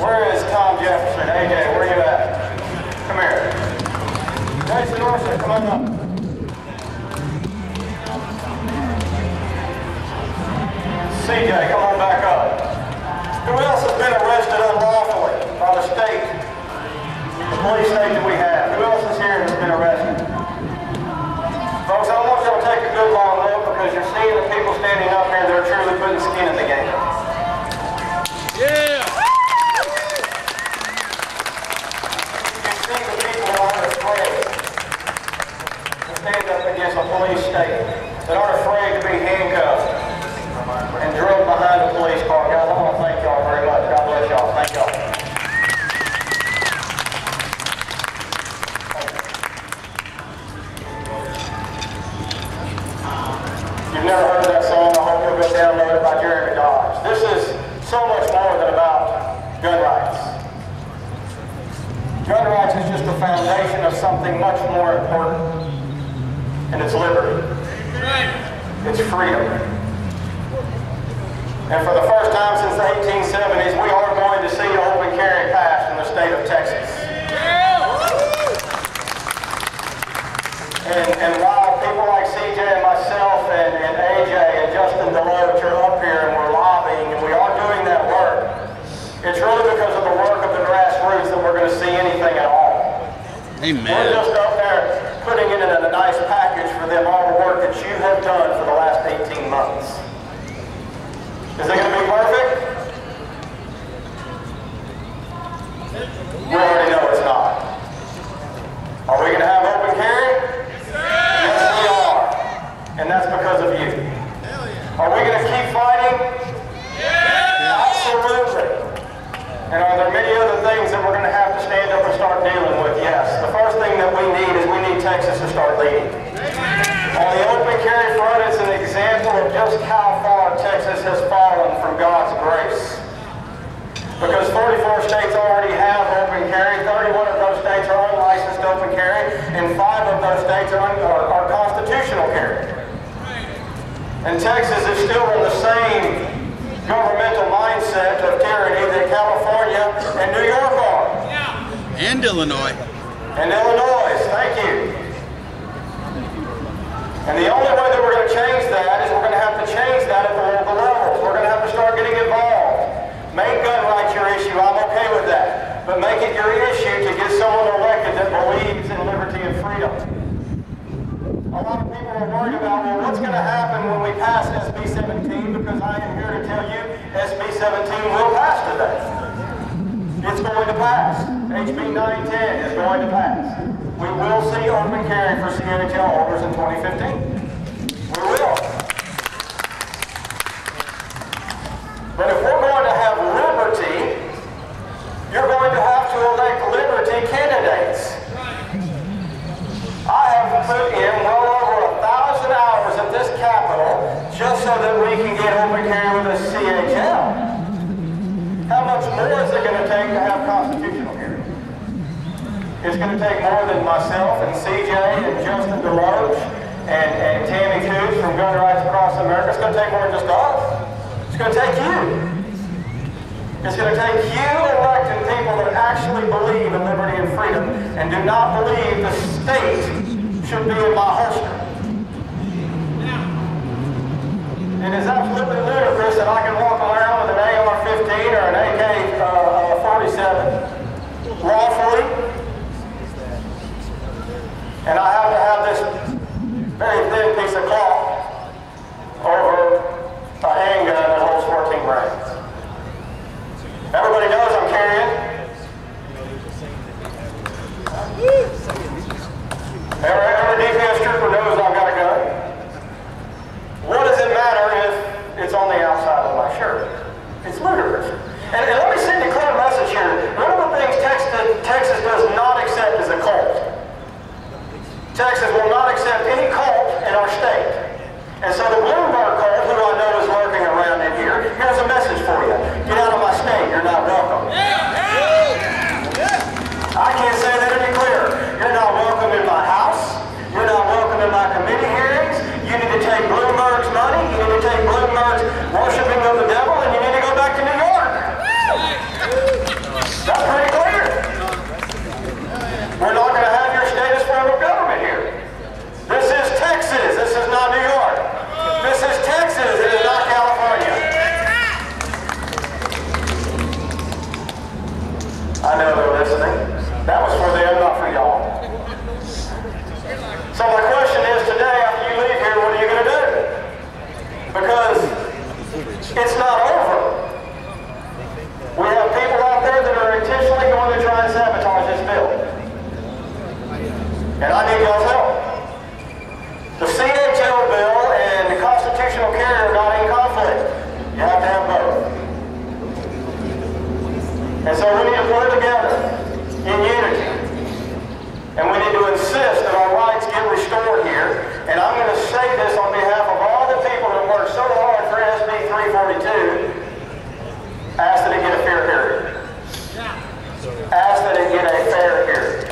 Where is Tom Jefferson? AJ, where you at? Come here. Jason Orson, come on up. CJ, come on back up. Who else has been arrested unlawfully by the state? The police state that we have. Who else is here that's been arrested? Folks, I want you to take a good long look because you're seeing the people standing up here that are truly putting skin in the game. Yeah! You see the people that aren't afraid to stand up against a police state, that aren't afraid to be handcuffed and drilled behind a police car. Guys, I want to thank y'all very much. God bless y'all. Thank y'all. You've never heard that song. I hope you'll go download it by Jeremy Dodge. This is so much more than about gun rights. Gun rights is just the foundation of something much more important, and it's liberty. It's freedom. And for the first time since the 1870s, we are going to see open carry passed in the state of Texas. And while people like CJ and myself and AJ and Justin Deloach are up here and we're lobbying and we are doing that work, it's really because of the work of the grassroots that we're going to see anything at all. Amen. We're just up there putting it in a nice package for them, all the work that you have done for the last 18 months. Is it going to be perfect? We already know it's not. Are we going to have open carry? Yes, we are. And that's because of you. Are we going to keep fighting? Absolutely. And are there many other things that we're going to have to stand up and start dealing with? Yes. The first thing that we need is we need Texas to start leading. On the open carry front, it's an example of just how far Texas has fallen from God's grace. Because 44 states already have open carry, 31 of those states are unlicensed open carry, and 5 of those states are constitutional carry. And Texas is still in the same governmental mindset of tyranny that California and New York are. And Illinois. And Illinois, thank you. And the only way that we're going to change that is we're going to have to change that at the local levels. We're going to have to start getting involved. Make gun rights your issue. I'm okay with that. But make it your issue to get someone elected that believes in liberty and freedom. A lot of people are worried about, well, what's going to happen when we pass SB 17? Because I am here to tell you SB 17 will pass today. It's going to pass. HB 910 is going to pass. We will see open carry for CHL holders in 2015. We will. But if we're going to have liberty, you're going to have to elect liberty candidates. I have put in well over 1,000 hours at this Capitol just so that we can get open carry with a CHL. How much more is it going to take to have constitutional hearing? It's going to take more than myself and CJ and Justin Deloach and Tammy Coots from Gun Rights Across America. It's going to take more than just us. It's going to take you. It's going to take you elected people that actually believe in liberty and freedom and do not believe the state should be in my holster. It is absolutely ludicrous that I can walk around with an AR-15 or an AK-47 lawfully, and I have to have this very thin piece of cloth over a handgun that holds 14 rounds. Everybody knows I'm carrying. Every DPS trooper knows I've got a gun. What does it matter if it's on the outside of my shirt? It's ludicrous. And let me send a clear message here. One of the things Texas does not accept is a cult. Texas will not accept any cult in our state. And so the Bloomberg cult, who I know is lurking around in here, here's a message for you. Get out of my state. You're not welcome. I can't say that any clearer. You're not welcome in my house. You're not welcome in my committee hearings. You need to take Bloomberg's money. You need to take Bloomberg's worshiping of the devil It's not over. We have people out there that are intentionally going to try and sabotage this bill. And I need y'all's help. The cmte bill and the constitutional carry are not in conflict. You have to have both. And so we need to put it together in unity. And we need to insist that our rights get restored here. And I'm going to say this on behalf of all the people that worked so hard for SB 342. Ask that it get a fair hearing. Ask that it get a fair hearing.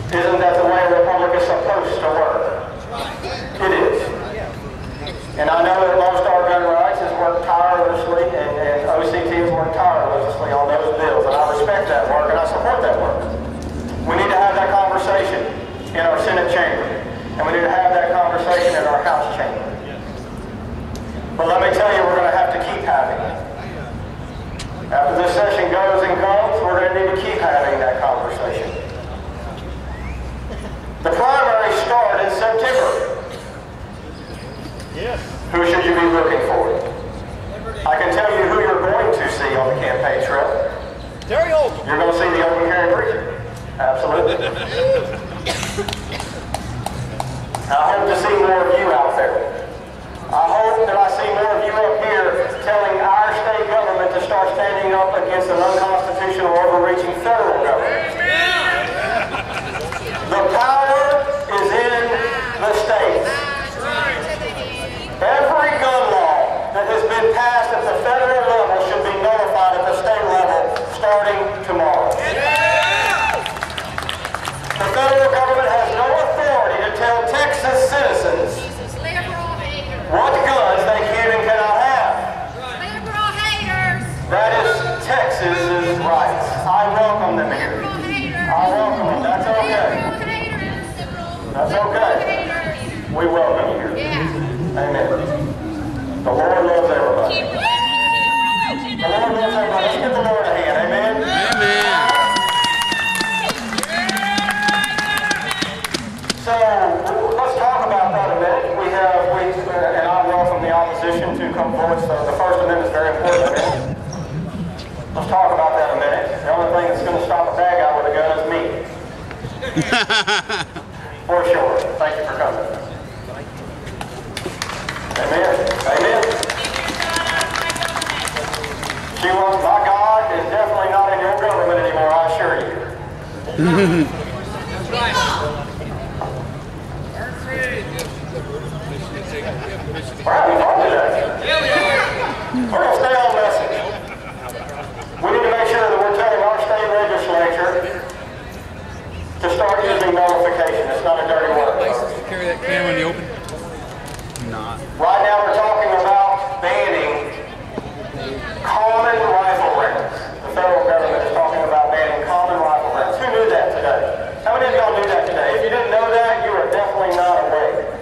Isn't that the way a republic is supposed to work? It is. And I know that Lone Star Gun Rights has worked tirelessly, and OCT has worked tirelessly on those bills, and I respect that work, and I support that work. We need to have that conversation in our Senate chamber, and we need to have that conversation in our House chamber. But let me tell you, we're going to have to keep having it. After this session goes and comes, we're going to need to keep having that conversation. The primaries start in September. Yes. Who should you be looking for? I can tell you who you're going to see on the campaign trail. Terry Holcomb. You're going to see the open carry preacher. Absolutely. I hope to see more of you out there. I hope that I see more of you up here telling our state government to start standing up against an unconstitutional, overreaching federal government. The power is in the states. Every gun law that has been passed at the federal level should be notified at the state level starting tomorrow. The federal government has no authority to tell Texas citizens what guns they can and cannot have. That is Texas's rights. I welcome them here. I welcome them. That's okay. That's okay. We welcome you here. Amen. The Lord loves everybody. The Lord loves everybody. Let's give the Lord a hand. Amen. Amen. So let's talk about that a minute. And I welcome the opposition to come forward. So the First Amendment is very important. Let's talk about that a minute. The only thing that's going to stop a bad guy with a gun is me. For sure. Thank you for coming. Amen. Amen. She wants, my God is definitely not in your government anymore, I assure you. That's right. We're having fun today. We're going to stay on message. We need to make sure that we're telling our state legislature to start using nullification. It's not a dirty word. License to carry that camera in the open? Not. Right now we're talking about banning common rifle rounds. The federal government is talking about banning common rifle rounds. Who knew that today? How many of y'all knew that today? If you didn't know that, you are definitely not aware.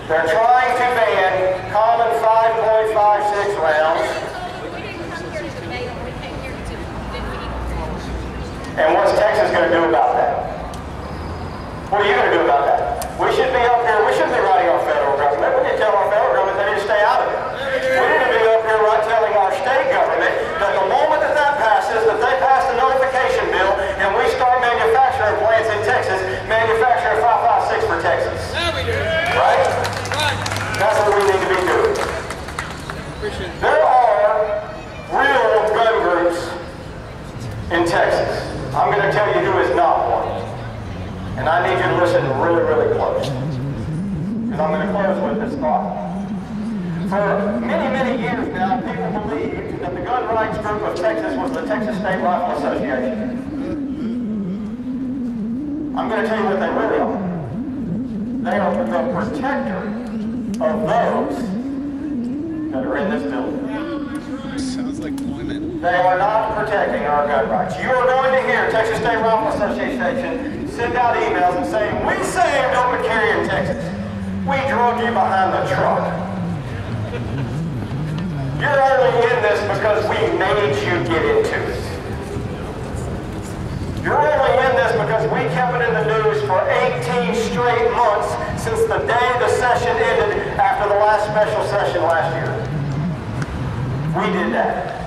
They're trying to ban common 5.56 rounds. And what's Texas going to do about that? What are you going to do about that? We should be up here, we shouldn't be writing our federal government. We need to tell our federal government they need to stay out of it. We need to be up here telling our state government that the moment that that passes, that they pass the notification bill and we start manufacturing plants in Texas, manufacturing 5.56 for Texas. Right? That's what we need to be doing. There are real gun groups in Texas. I'm going to tell you who is not one. And I need you to listen really, really close. Because I'm going to close with this thought. For many, many years now, people believed that the gun rights group of Texas was the Texas State Rifle Association. I'm going to tell you what they really are. They are the protector of those that are in this building. Sounds like employment. They are not protecting our gun rights. You are going to hear Texas State Rifle Association send out emails and saying, we saved open carry in Texas. We drove you behind the truck. You're only in this because we made you get into it. You're only in understand this because we kept it in the news for 18 straight months since the day the session ended after the last special session last year. We did that.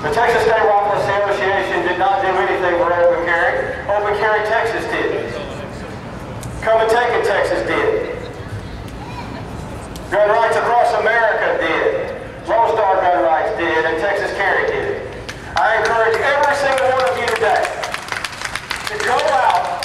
The Texas State Rifle Association did not do anything for open carry. Open Carry Texas did. Come and Take It Texas did. Gun Rights Across America did. Lone Star Gun Rights did, and Texas Carry did. I encourage every single one of you today to go out